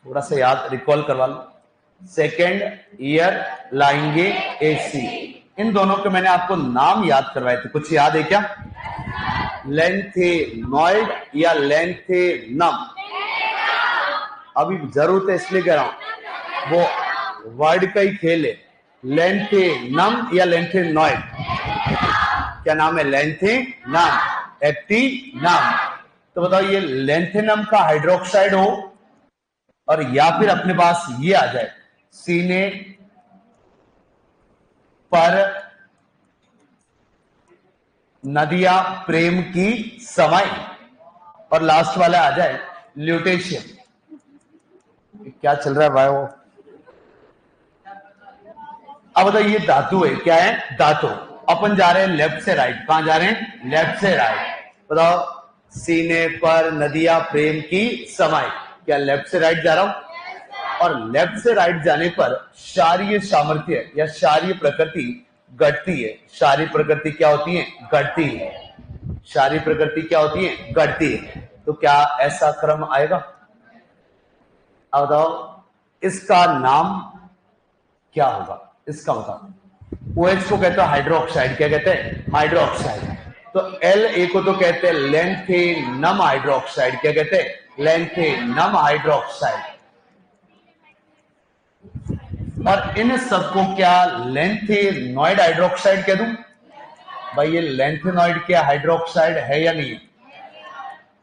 थोड़ा सा याद रिकॉल करवा लो। सेकेंड ईयर लाएंगे AC, इन दोनों के मैंने आपको नाम याद करवाए थे, कुछ याद है क्या? लेंथेनॉइड या लेंथेनम? अभी जरूरत है इसलिए कह रहा हूं, वो वर्ड का ही खेल है। लेंथेनम या लेंथेनॉइड? क्या नाम है? लेंथेनम, एक्टिनम। तो बताओ ये लेंथेनम का हाइड्रोक्साइड हो और या फिर अपने पास ये आ जाए सीने पर नदियां प्रेम की समाई, और लास्ट वाला आ जाए ल्यूटेशियम। क्या चल रहा है भाई वो? अब बताइए ये धातु है, क्या है? धातु। अपन जा रहे हैं लेफ्ट से राइट, कहां जा रहे हैं? लेफ्ट से राइट। बताओ सीने पर नदियां प्रेम की समाई, क्या लेफ्ट से राइट जा रहा हूं? और लेफ्ट से राइट जाने पर क्षारीय सामर्थ्य या क्षारीय प्रकृति घटती है। क्षारीय प्रकृति क्या होती है? घटती है। क्षारीय प्रकृति क्या होती है? घटती है। तो क्या ऐसा क्रम आएगा? अब बताओ इसका नाम क्या होगा? इसका बताओ। OH को कहते हैं हाइड्रोक्साइड, क्या कहते हैं? हाइड्रोक्साइड। तो La को तो कहते हैं लेंथेनम हाइड्रोक्साइड, क्या कहते हैं? Lanthanum hydroxide. और इन सबको क्या लेंथेनॉइड हाइड्रोक्साइड कह दूं? भाई ये लेंथेनॉइड क्या हाइड्रोक्साइड है या नहीं है?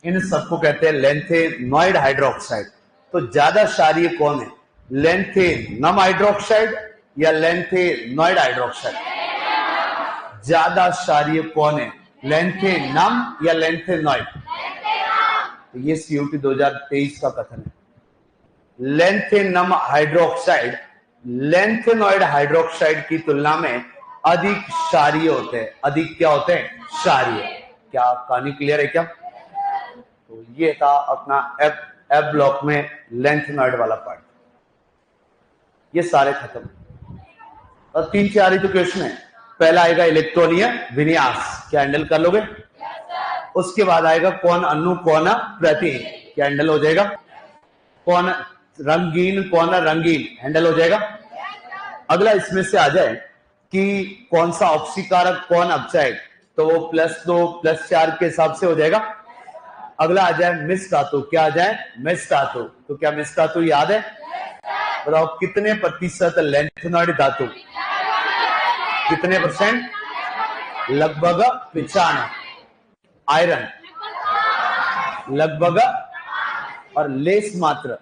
इन सबको कहते हैं लेंथेनॉइड हाइड्रोक्साइड। तो ज्यादा क्षारीय कौन है? लेंथेनम हाइड्रोक्साइड या लेंथेनॉइड हाइड्रोक्साइड? ज्यादा क्षारीय कौन है? लेंथेनम या लेंथेनॉइड? तो ये CUT 2023 का कथन है। लेंथेनम हाइड्रोक्साइड लेंथेनॉइड हाइड्रोक्साइड की तुलना में अधिक क्षारीय होते हैं। अधिक क्या होते हैं? क्षारीय। क्या कहानी क्लियर है क्या? तो ये था अपना एफ ब्लॉक में लेंथेनॉइड वाला पार्ट। ये सारे खत्म। और 3-4 ही तो क्वेश्चन है। पहला आएगा इलेक्ट्रॉनीय विन्यास, क्या हैंडल कर लोगे? उसके बाद आएगा कौन अणु कौन प्रतीक, क्या हैंडल हो जाएगा? कौन रंगीन कौन रंगीन, हैंडल हो जाएगा? अगला इसमें से आ जाए कि कौन सा ऑक्सीकारक कौन अपचायक, तो वो +2 +4 के हिसाब से हो जाएगा। अगला आ जाए मिश्र धातु, क्या आ जाए? मिश्र धातु। तो क्या मिश्र धातु याद है? बताओ कितने प्रतिशत लेंथेनॉइड धातु? कितने %? लगभग 95। आयरन लगभग, और लेस मात्र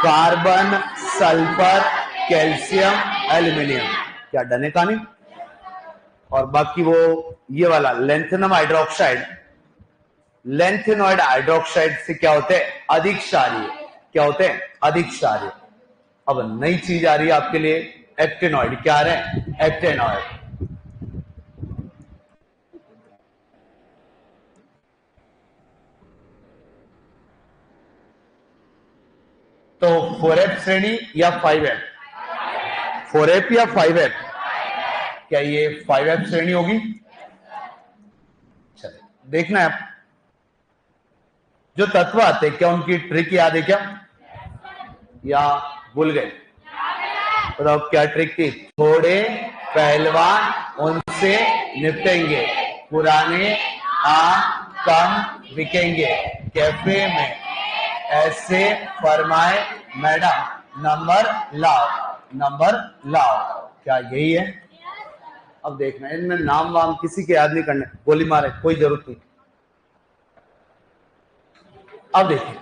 कार्बन, सल्फर, कैल्शियम, एल्यूमिनियम। क्या डने कहानी? और बाकी वो ये वाला लेंथेनम हाइड्रोक्साइड लेंथेनॉइड हाइड्रोक्साइड से क्या होते हैं? अधिक क्षारीय। क्या होते हैं? अधिक क्षारीय। अब नई चीज आ रही है आपके लिए, एक्टिनॉइड। क्या आ रहे हैं? एक्टिनॉइड। तो 4F श्रेणी या 5F? 4F या 5F? क्या ये 5F श्रेणी होगी? चलिए देखना है। जो तत्व आते क्या उनकी ट्रिक याद है क्या, या भूल गए? बताओ क्या ट्रिक थी? थोड़े पहलवान उनसे निपटेंगे, पुराने आम कम बिकेंगे, कैफे में ऐसे फरमाए मैडम नंबर लाओ, नंबर लाओ। क्या यही है? अब देखना, इनमें नाम वाम किसी के याद नहीं करने, गोली मारे कोई जरूरत नहीं। अब देखिए,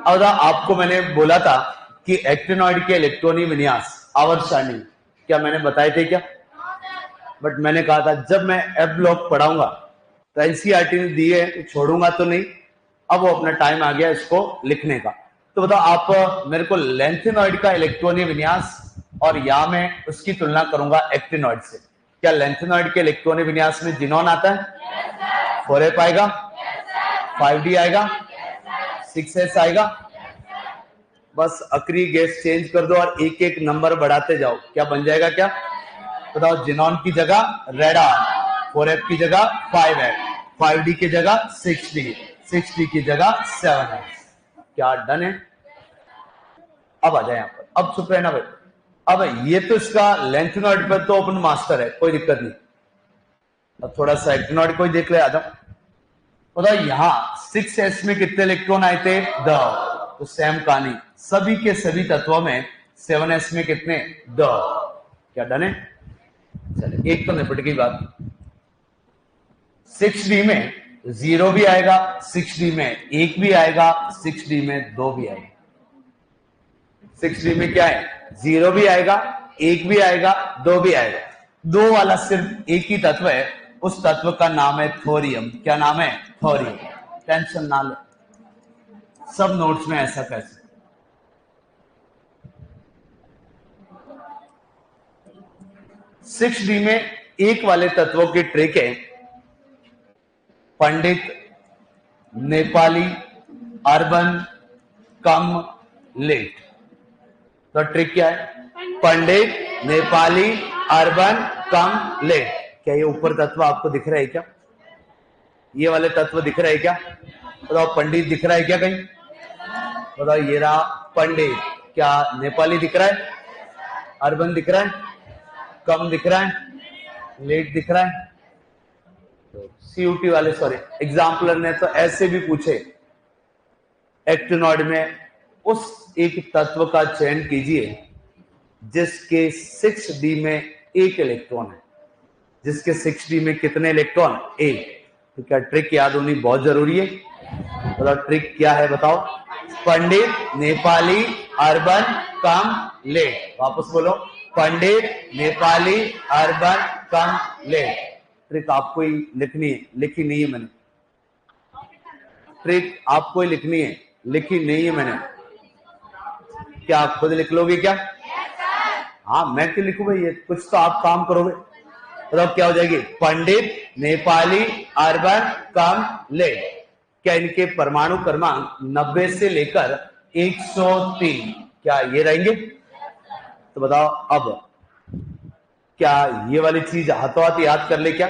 अब आपको मैंने बोला था कि एक्टिनॉइड के इलेक्ट्रॉनिक विन्यास आवर्त सारणी, क्या मैंने बताए थे क्या? बट मैंने कहा था जब मैं एफ ब्लॉक पढ़ाऊंगा तो एनसीईआरटी ने दी है, छोड़ूंगा तो नहीं। अब वो अपना टाइम आ गया इसको लिखने का। तो बताओ आप मेरे को लेंथेनॉइड का इलेक्ट्रॉनिक विन्यास और या मैं उसकी तुलना करूंगा एक्टिनॉइड से। क्या लेंथेनॉइड के इलेक्ट्रॉनिक विन्यास में जिनोन आता है? 4F आएगा, 5D आएगा, 6S आएगा। बस आखिरी गैस चेंज कर दो और एक एक नंबर बढ़ाते जाओ। क्या बन जाएगा? क्या बताओ? जिनोन की जगह रेडॉन, 4F की जगह 5F, 5D की जगह 6D, 6D की जगह 7S। क्या डन है? अब आ जाए यहाँ पर, अब चुप रहना भाई। अब ये तो इसका लेंथेनॉइड पर तो ओपन मास्टर है, कोई दिक्कत नहीं। अब थोड़ा सा एक्टिनॉइड को देख ले आदम। बताओ यहाँ 6s में कितने इलेक्ट्रॉन आए थे? 10। तो सेम कहानी, सभी के सभी तत्वों में 7s में कितने? 10। क्या डन है? चले, एक तो निपट गई बात। 6d में 0 भी आएगा, 6d में 1 भी आएगा, 6d में 2 भी आएगा। 6d में क्या है? 0 भी आएगा, 1 भी आएगा, 2 भी आएगा। 2 वाला सिर्फ एक ही तत्व है, उस तत्व का नाम है थोरियम। क्या नाम है? थोरियम। टेंशन ना ले, सब नोट्स में ऐसा कैसे। 6d में 1 वाले तत्वों की ट्रिक है पंडित, नेपाली, अर्बन, कम, लेट। तो ट्रिक क्या है? पंडित, नेपाली, अर्बन, कम, लेट। क्या ये ऊपर तत्व आपको दिख रहा है क्या? ये वाले तत्व दिख रहे हैं क्या? बताओ, पंडित दिख रहा है क्या कहीं? बताओ, ये रहा पंडित। क्या नेपाली दिख रहा है? अर्बन दिख रहा है? कम दिख रहा है? लेट दिख रहा है? तो सीयूटी वाले, सॉरी एग्जाम्पलर ने तो ऐसे भी पूछे, एक्टिनॉइड में उस एक तत्व का चयन कीजिए जिसके 6d में 1 इलेक्ट्रॉन है। जिसके 6d में कितने इलेक्ट्रॉन? 1। तो क्या ट्रिक याद होनी बहुत जरूरी है? बताओ ट्रिक क्या है? बताओ। पंडित, नेपाली, अर्बन, कम, लेट। वापस बोलो, पंडित, नेपाली, अर्बन, कम, लेट। ट्रिक आपको ही लिखनी है, लिखी नहीं है मैंने। ट्रिक आपको ही लिखनी है, लिखी नहीं है मैंने। क्या आप खुद लिख लोगे क्या? हाँ, मैं क्यों लिखूं भाई? ये कुछ तो आप काम करोगे। तो क्या हो जाएगी? पंडित, नेपाली, अर्बन, कम, लेट। क्या इनके परमाणु क्रमांक 90 से लेकर 103 क्या ये रहेंगे? तो बताओ, अब क्या ये वाली चीज हाथों हाथ याद कर ले क्या?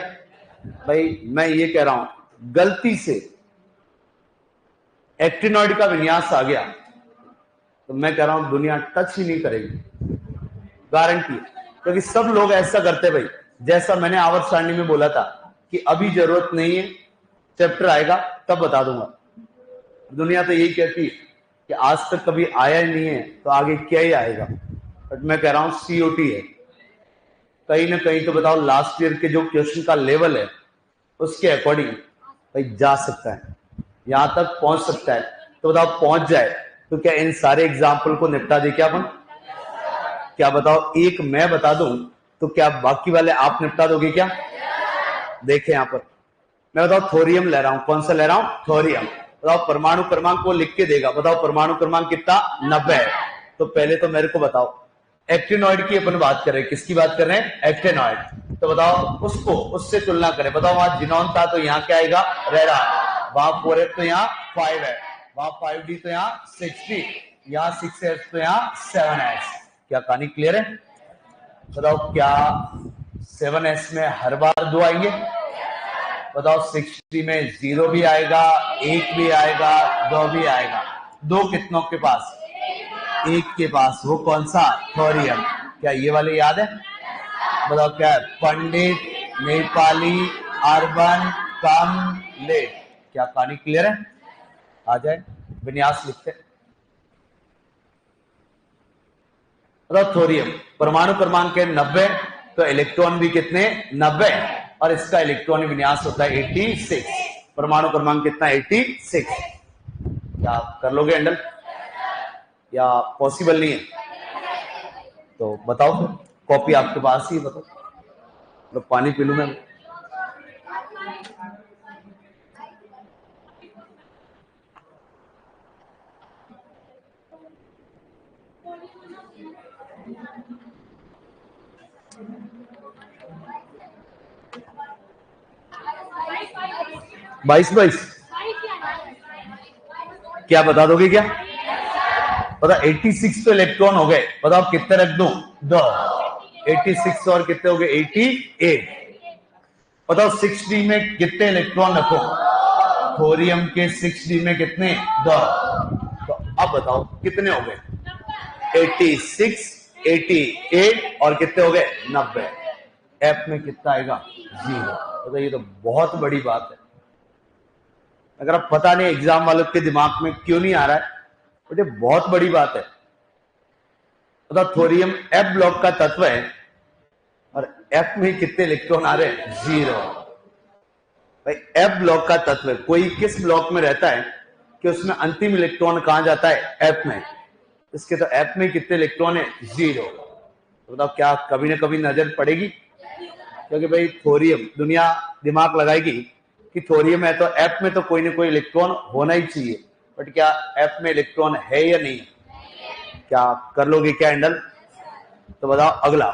भाई मैं ये कह रहा हूं, गलती से एक्टिनॉइड का विन्यास आ गया तो मैं कह रहा हूं दुनिया टच ही नहीं करेगी, गारंटी। क्योंकि सब लोग ऐसा करते भाई, जैसा मैंने आवर्त सारणी में बोला था कि अभी जरूरत नहीं है, चैप्टर आएगा तब बता दूंगा। दुनिया तो यही कहती है कि आज तक कभी आया ही नहीं है तो आगे क्या ही आएगा। बट मैं कह रहा हूं सीओटी है, कहीं ना कहीं तो बताओ लास्ट ईयर के जो क्वेश्चन का लेवल है उसके अकॉर्डिंग भाई जा सकता है, यहां तक पहुंच सकता है। तो बताओ पहुंच जाए तो क्या इन सारे एग्जाम्पल को निपटा दे क्या अपन? क्या बताओ, एक मैं बता दूं तो क्या बाकी वाले आप निपटा दोगे क्या? देखें यहां पर मैं बताओ थोरियम ले रहा हूं। कौन सा ले रहा हूं? थोरियम। बताओ परमाणु क्रमांक को लिख के देगा। बताओ परमाणु क्रमांक कितना? 90 है। तो पहले तो मेरे को बताओ, एक्टिनॉइड की अपन बात कर रहे हैं, किसकी बात कर रहे हैं? एक्टिनॉइड। तो बताओ उसको उससे तुलना करें। बताओ वहां जिनॉन था तो यहाँ क्या आएगा? रेडॉन। वहां 4f तो यहाँ 5 है, वहां 5d तो यहाँ 6d, यहाँ 6s तो यहाँ 7s। क्या कहानी क्लियर है? बताओ क्या 7s में हर बार 2 आएंगे? बताओ 6d में 0 भी आएगा, 1 भी आएगा, 2 भी आएगा। 2 कितनों के पास? 1 के पास। वो कौन सा? थोरियम। क्या ये वाले याद है? बताओ क्या है? पंडित, नेपाली, अर्बन, कम, लेट। क्या कहानी क्लियर है? आ जाए विन्यास लिखते। बताओ थोरियम परमाणु क्रमांक है 90, तो इलेक्ट्रॉन भी कितने? 90, और इसका इलेक्ट्रॉन विन्यास होता है 86। परमाणु क्रमांक कितना? 86। क्या कर लोगे हैंडल या पॉसिबल नहीं है? तो बताओ फिर, कॉपी आपके पास ही, बताओ। तो पानी पी लूं मैं। बाईस क्या बता दोगे क्या? पता 86 तो इलेक्ट्रॉन हो गए। बताओ कितने रख दूं? 2। 86 और कितने हो गए? 88। बताओ 6d में कितने इलेक्ट्रॉन रखो? थोरियम के 6d में कितने? 2। तो अब बताओ कितने हो गए? 86, 88 और कितने हो गए 90। एफ में कितना आएगा 0। तो ये तो बहुत बड़ी बात है। अगर आप पता नहीं एग्जाम वालों के दिमाग में क्यों नहीं आ रहा है, तो ये बहुत बड़ी बात है। तो थोरियम एफ ब्लॉक का तत्व है और एफ में कितने इलेक्ट्रॉन आ रहे हैं 0। भाई एफ ब्लॉक का तत्व है, कोई किस ब्लॉक में रहता है कि उसमें अंतिम इलेक्ट्रॉन कहां जाता है एफ में। इसके तो एफ में कितने इलेक्ट्रॉन है 0। तो बताओ क्या कभी ना कभी नजर पड़ेगी, क्योंकि भाई थोरियम दुनिया दिमाग लगाएगी कि थोरियम है तो एफ में तो कोई ना कोई इलेक्ट्रॉन होना ही चाहिए, बट क्या एफ में इलेक्ट्रॉन है या नहीं। क्या कर लोगे क्या हैंडल। तो बताओ अगला,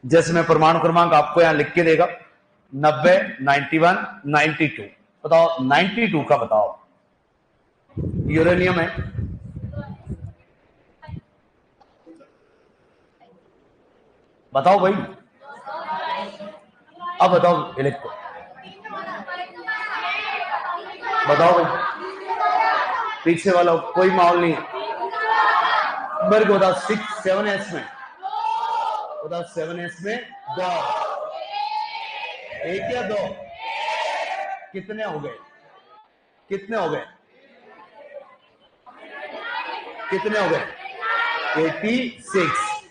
जैसे मैं परमाणु क्रमांक आपको यहां लिख के देगा 90, 91, 92। बताओ 92 का बताओ। यूरेनियम है, बताओ भाई। अब बताओ इलेक्ट्रॉन, बताओ भाई। पीछे वाला कोई माहौल नहीं है। मेरे को बताओ 6, 7s में बताओ 7s में 2, 1 या 2 कितने हो गए, कितने हो गए, कितने हो गए 86,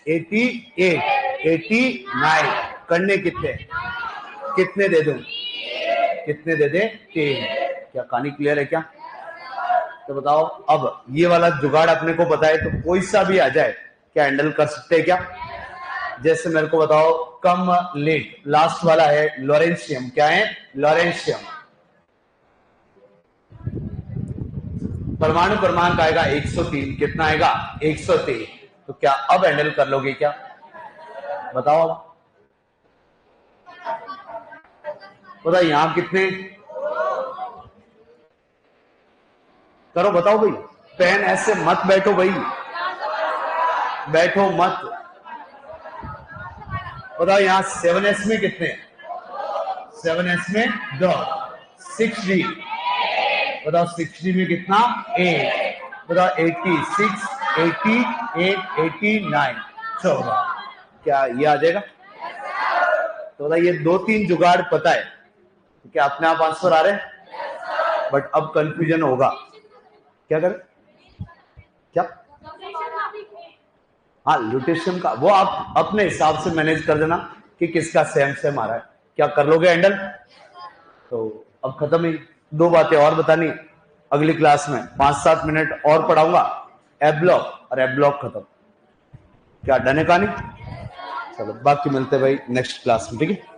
88, 89। करने कितने, कितने दे दूं, कितने दे दे 3। क्या कहानी क्लियर है क्या। तो बताओ अब ये वाला जुगाड़ अपने को पता है तो कोई सा भी आ जाए क्या हैंडल कर सकते हैं क्या। जैसे मेरे को बताओ कम लेट, लास्ट वाला है लॉरेंशियम। क्या है लॉरेंशियम। परमाणु क्रमांक आएगा 103। कितना आएगा 103। तो क्या अब हैंडल कर लोगे क्या, बताओ। बताओ यहां कितने करो, बताओ भाई। पेन ऐसे मत बैठो भाई, बैठो मत। बताओ यहां 7s में कितने, 7s में 2, 6d। बताओ 6d में कितना 8। बताओ 86, 88, 89, 14। क्या ये आ जाएगा। तो बताइए 2-3 जुगाड़ पता है तो क्या अपने आप आंसर आ रहे हैं, बट अब कंफ्यूजन होगा। क्या करें क्या, हाँ ल्यूटेशियम का वो आप अपने हिसाब से मैनेज कर देना कि किसका सेम सेम आ रहा है। क्या कर लोगे हैंडल। तो अब खत्म ही, 2 बातें और बतानी अगली क्लास में 5-7 मिनट और पढ़ाऊंगा। एफ ब्लॉक और एफ ब्लॉक खत्म। क्या डन है कहानी। चलो बाकी मिलते भाई नेक्स्ट क्लास में, ठीक है।